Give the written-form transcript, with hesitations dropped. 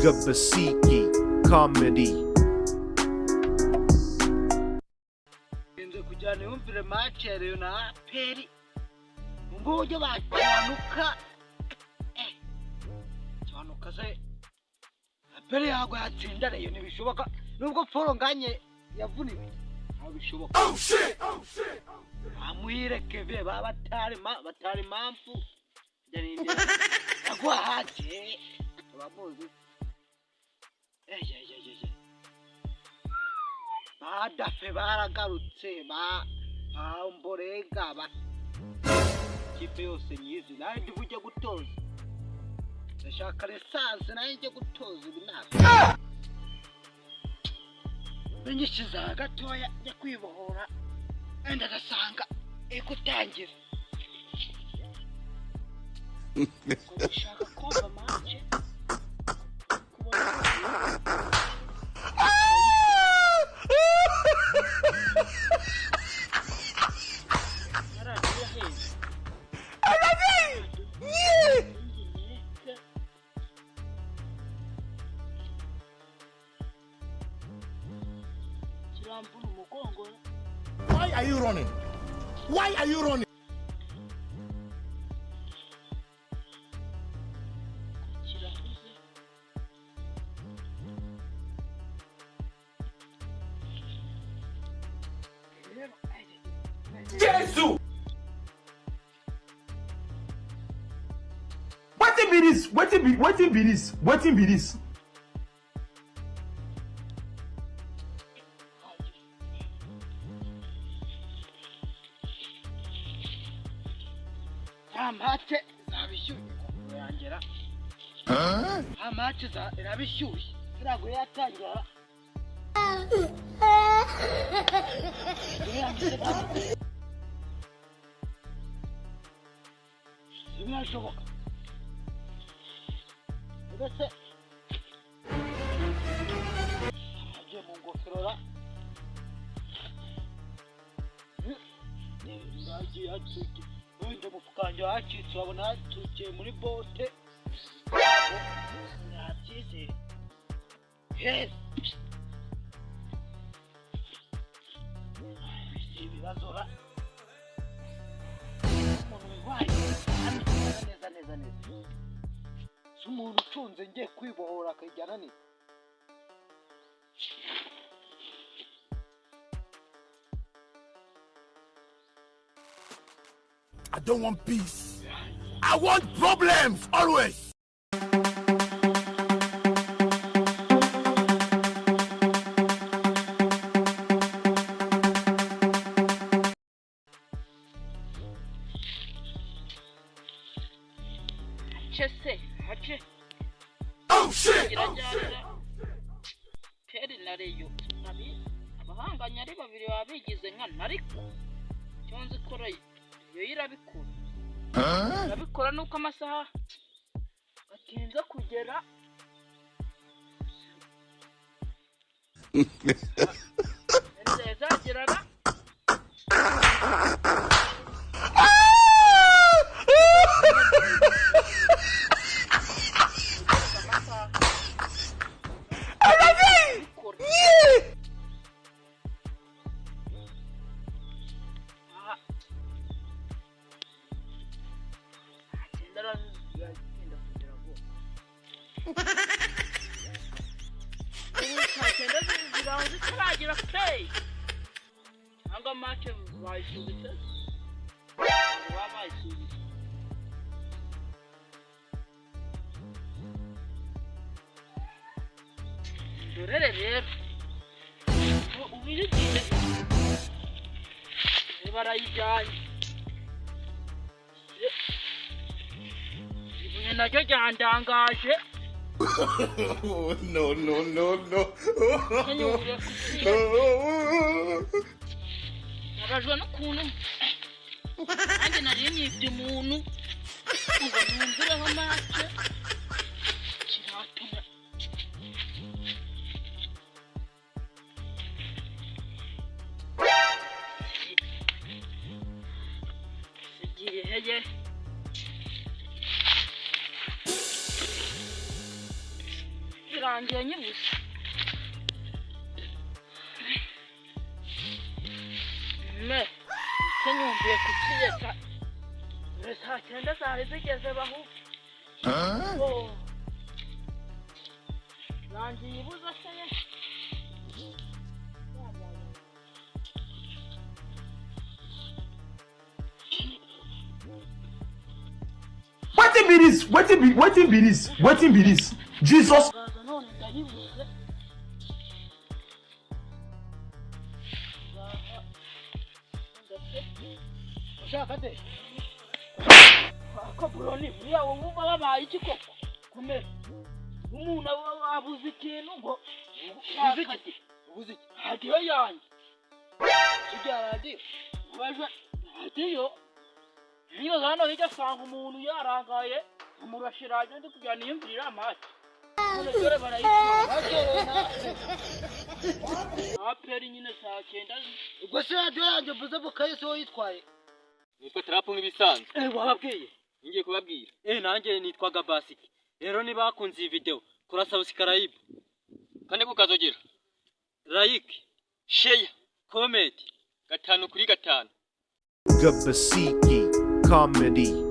Gabasiki Comedy. Nze kujyana yumvire match ya Rayon na APR. Ngo ujye bakimanuka. Kimanuka se. APR yago yatsinda Rayon ntibishoboka. Nubwo Paul Nganye yavuniwe. Ntabishoboka. Oh shit. Amuhireke be batari impamvu. Janinde. Agwa hati. Bamuzi. Badafe baragarutse Mborenga kipe yose nyizi naje ujye gutoza ndashaka resanse naje gutoza ibinaka Benyishiza gatoya njya kwibohora enda gasanga ikutangira ndashaka kumva match Why are you running? Why are you running? Jesus! Wetin be this? Wetin be this? Amate zabishyuye yangera amate zabishyuye irago yatangira Simashoboka Mbese agiye mu ngofero ndagiye atuke wende mufukanje hacitse babona hatukiye muri bote yakize yes ibibazora umuntu wayi neza umuntu ucunze ngiye kwibohora akajyana ni I don't want peace. I want problems always. Oh shit. Peri na Rayon abahanganya ari babiri babigize nkana ariko cyonze koroye yo irabikora nuko amasaha atinze kugera Zagerana Anga match bayisubitse wabayisubitse dorere rero ubirigiye barayijyanye ibunye nacyo cyandangaje No. Nabajwe n'ukuntu nanjye nari nyibye umuntu ngo numvireho make kiratuma sigiye heye birangiye nyibuze. Me senyumviye kukiyeta. Saa cyenda zari zigeze bahu. Rangiye ibuze se ye. Wetin be this? Jesus. None ndayibuze. ushaka de Ko buroni buriya wowe babaye iki koko? Kumera. Umuntu abuze ikintu ngo ubuze iki hadiyo yanjye. ujya radiyo Baje hadiyo. Niyo hano hirya asanga umuntu yarangaye umurashiraje ndi kujya niyumvirira amazi. None dore barayitwara. Aperi nyine saa cyenda. ubwo se radiyo yanjye mvuze bukaye se woyitwaye Nitwa Trapu nk'ibisanzwe. Wababwiye? Ngiye kubabwira. Nanjye nitwaga Basiki. Rero niba bakunze iyi video, kora subscribe, Kandi kukazogera. like, Share. comment. 5 kuri 5. Gabasiki comedy.